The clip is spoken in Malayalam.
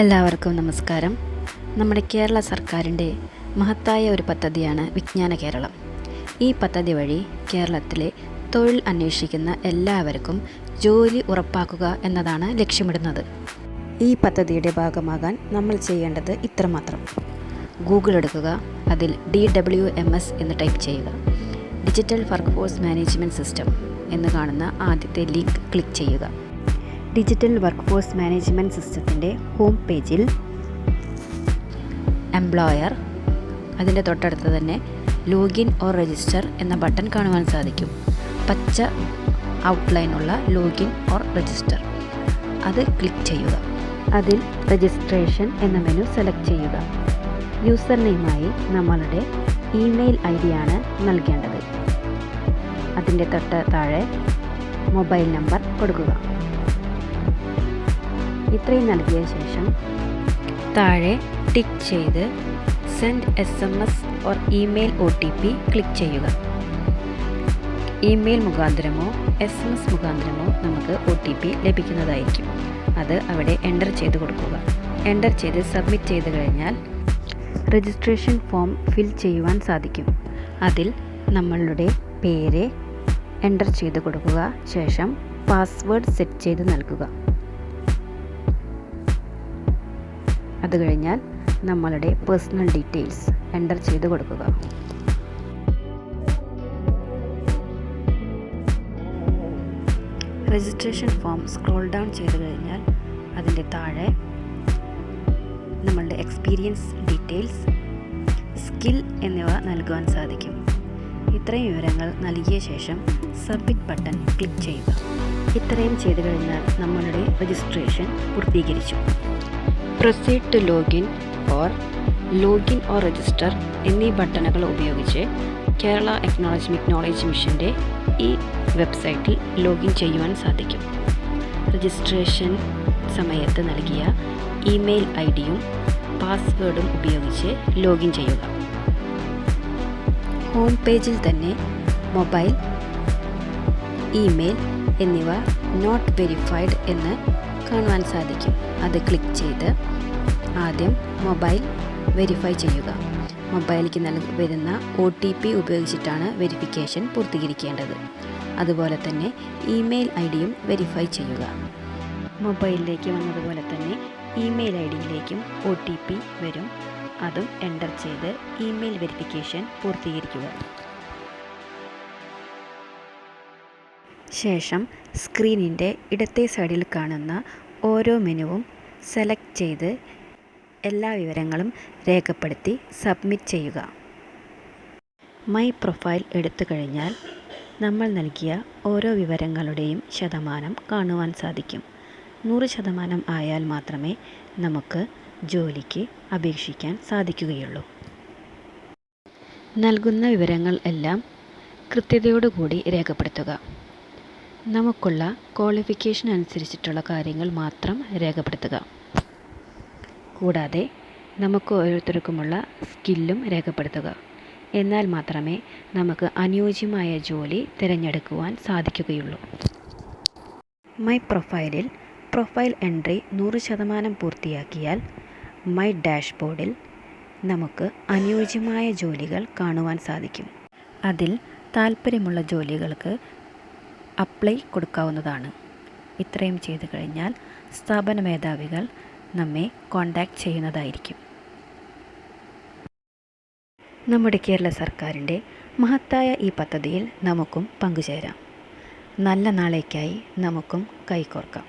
എല്ലാവർക്കും നമസ്കാരം. നമ്മുടെ കേരള സർക്കാരിൻ്റെ മഹത്തായ ഒരു പദ്ധതിയാണ് വിജ്ഞാന കേരളം. ഈ പദ്ധതി വഴി കേരളത്തിലെ തൊഴിൽ അന്വേഷിക്കുന്ന എല്ലാവർക്കും ജോലി ഉറപ്പാക്കുക എന്നതാണ് ലക്ഷ്യമിടുന്നത്. ഈ പദ്ധതിയുടെ ഭാഗമാകാൻ നമ്മൾ ചെയ്യേണ്ടത് ഇത്രമാത്രം. ഗൂഗിൾ എടുക്കുക, അതിൽ DWMS എന്ന് ടൈപ്പ് ചെയ്യുക. Digital work force management system എന്ന് കാണുന്ന ആദ്യത്തെ ലിങ്ക് ക്ലിക്ക് ചെയ്യുക. ഡിജിറ്റൽ വർക്ക് ഫോഴ്സ് മാനേജ്മെൻറ്റ് സിസ്റ്റത്തിൻ്റെ ഹോം പേജിൽ എംപ്ലോയർ, അതിൻ്റെ തൊട്ടടുത്ത് തന്നെ ലോഗിൻ ഓർ രജിസ്റ്റർ എന്ന ബട്ടൺ കാണുവാൻ സാധിക്കും. പച്ച ഔട്ട്ലൈനുള്ള ലോഗിൻ ഓർ രജിസ്റ്റർ, അത് ക്ലിക്ക് ചെയ്യുക. അതിൽ രജിസ്ട്രേഷൻ എന്ന മെനു സെലക്ട് ചെയ്യുക. യൂസർ നെയിമായി നമ്മളുടെ ഇമെയിൽ ID ആണ് നൽകേണ്ടത്. അതിൻ്റെ തൊട്ട് താഴെ മൊബൈൽ നമ്പർ കൊടുക്കുക. ഇത്രയും നൽകിയ ശേഷം താഴെ ടിക്ക് ചെയ്ത് send SMS or email OTP click ചെയ്യുക. ഇമെയിൽ മുഖാന്തരമോ SMS മുഖാന്തരമോ നമുക്ക് OTP ലഭിക്കുന്നതായിരിക്കും. അത് അവിടെ എൻ്റർ ചെയ്ത് കൊടുക്കുക. എൻ്റർ ചെയ്ത് സബ്മിറ്റ് ചെയ്ത് കഴിഞ്ഞാൽ രജിസ്ട്രേഷൻ ഫോം ഫിൽ ചെയ്യുവാൻ സാധിക്കും. അതിൽ നമ്മളുടെ പേര് എൻ്റർ ചെയ്ത് കൊടുക്കുക. ശേഷം പാസ്വേഡ് സെറ്റ് ചെയ്ത് നൽകുക. അത് കഴിഞ്ഞാൽ നമ്മളുടെ പേഴ്സണൽ ഡീറ്റെയിൽസ് എൻ്റർ ചെയ്ത് കൊടുക്കുക. രജിസ്ട്രേഷൻ ഫോം സ്ക്രോൾ ഡൗൺ ചെയ്ത് കഴിഞ്ഞാൽ അതിൻ്റെ താഴെ നമ്മളുടെ എക്സ്പീരിയൻസ് ഡീറ്റെയിൽസ്, സ്കിൽ എന്നിവ നൽകുവാൻ സാധിക്കും. ഇത്രയും വിവരങ്ങൾ നൽകിയ ശേഷം സബ്മിറ്റ് ബട്ടൺ ക്ലിക്ക് ചെയ്യുക. ഇത്രയും ചെയ്തു കഴിഞ്ഞാൽ നമ്മളുടെ രജിസ്ട്രേഷൻ പൂർത്തീകരിച്ചു. Proceed to login or register എന്നീ ബട്ടണുകൾ ഉപയോഗിച്ച് കേരള എക്കണോളജിക് നോളജ് മിഷൻ്റെ ഈ വെബ്സൈറ്റിൽ ലോഗിൻ ചെയ്യുവാൻ സാധിക്കും. രജിസ്ട്രേഷൻ സമയത്ത് നൽകിയ ഇമെയിൽ IDയും പാസ്വേഡും ഉപയോഗിച്ച് ലോഗിൻ ചെയ്യുക. ഹോം പേജിൽ തന്നെ മൊബൈൽ, ഇമെയിൽ എന്നിവ നോട്ട് വെരിഫൈഡ് എന്ന് കാണുവാൻ സാധിക്കും. അത് ക്ലിക്ക് ചെയ്ത് ആദ്യം മൊബൈൽ വെരിഫൈ ചെയ്യുക. മൊബൈലിലേക്ക് വരുന്ന OTP ഉപയോഗിച്ചിട്ടാണ് വെരിഫിക്കേഷൻ പൂർത്തീകരിക്കേണ്ടത്. അതുപോലെ തന്നെ ഇമെയിൽ IDയും വെരിഫൈ ചെയ്യുക. മൊബൈലിലേക്ക് വന്നതുപോലെ തന്നെ ഇമെയിൽ IDയിലേക്കും OTP വരും. അതും എൻ്റർ ചെയ്ത് ഇമെയിൽ വെരിഫിക്കേഷൻ പൂർത്തീകരിക്കുക. ശേഷം സ്ക്രീനിൻ്റെ ഇടത്തെ സൈഡിൽ കാണുന്ന ഓരോ മെനുവും സെലക്ട് ചെയ്ത് എല്ലാ വിവരങ്ങളും രേഖപ്പെടുത്തി സബ്മിറ്റ് ചെയ്യുക. മൈ പ്രൊഫൈൽ എടുത്തു കഴിഞ്ഞാൽ നമ്മൾ നൽകിയ ഓരോ വിവരങ്ങളുടെയും ശതമാനം കാണുവാൻ സാധിക്കും. 100% ആയാൽ മാത്രമേ നമുക്ക് ജോലിക്ക് അപേക്ഷിക്കാൻ സാധിക്കുകയുള്ളൂ. നൽകുന്ന വിവരങ്ങൾ എല്ലാം കൃത്യതയോടുകൂടി രേഖപ്പെടുത്തുക. നമുക്കുള്ള ക്വാളിഫിക്കേഷൻ അനുസരിച്ചിട്ടുള്ള കാര്യങ്ങൾ മാത്രം രേഖപ്പെടുത്തുക. കൂടാതെ നമുക്ക് ഓരോരുത്തർക്കുമുള്ള സ്കില്ലും രേഖപ്പെടുത്തുക. എന്നാൽ മാത്രമേ നമുക്ക് അനുയോജ്യമായ ജോലി തിരഞ്ഞെടുക്കുവാൻ സാധിക്കുകയുള്ളൂ. മൈ പ്രൊഫൈലിൽ പ്രൊഫൈൽ എൻട്രി 100% പൂർത്തിയാക്കിയാൽ മൈ ഡാഷ്ബോർഡിൽ നമുക്ക് അനുയോജ്യമായ ജോലികൾ കാണുവാൻ സാധിക്കും. അതിൽ താൽപ്പര്യമുള്ള ജോലികൾക്ക് അപ്ലൈ കൊടുക്കാവുന്നതാണ്. ഇത്രയും ചെയ്തു കഴിഞ്ഞാൽ സ്ഥാപന മേധാവികൾ നമ്മെ കോൺടാക്റ്റ് ചെയ്യുന്നതായിരിക്കും. നമ്മുടെ കേരള സർക്കാരിൻ്റെ മഹത്തായ ഈ പദ്ധതിയിൽ നമുക്കും പങ്കുചേരാം. നല്ല നാളേക്കായി നമുക്കും കൈകോർക്കാം.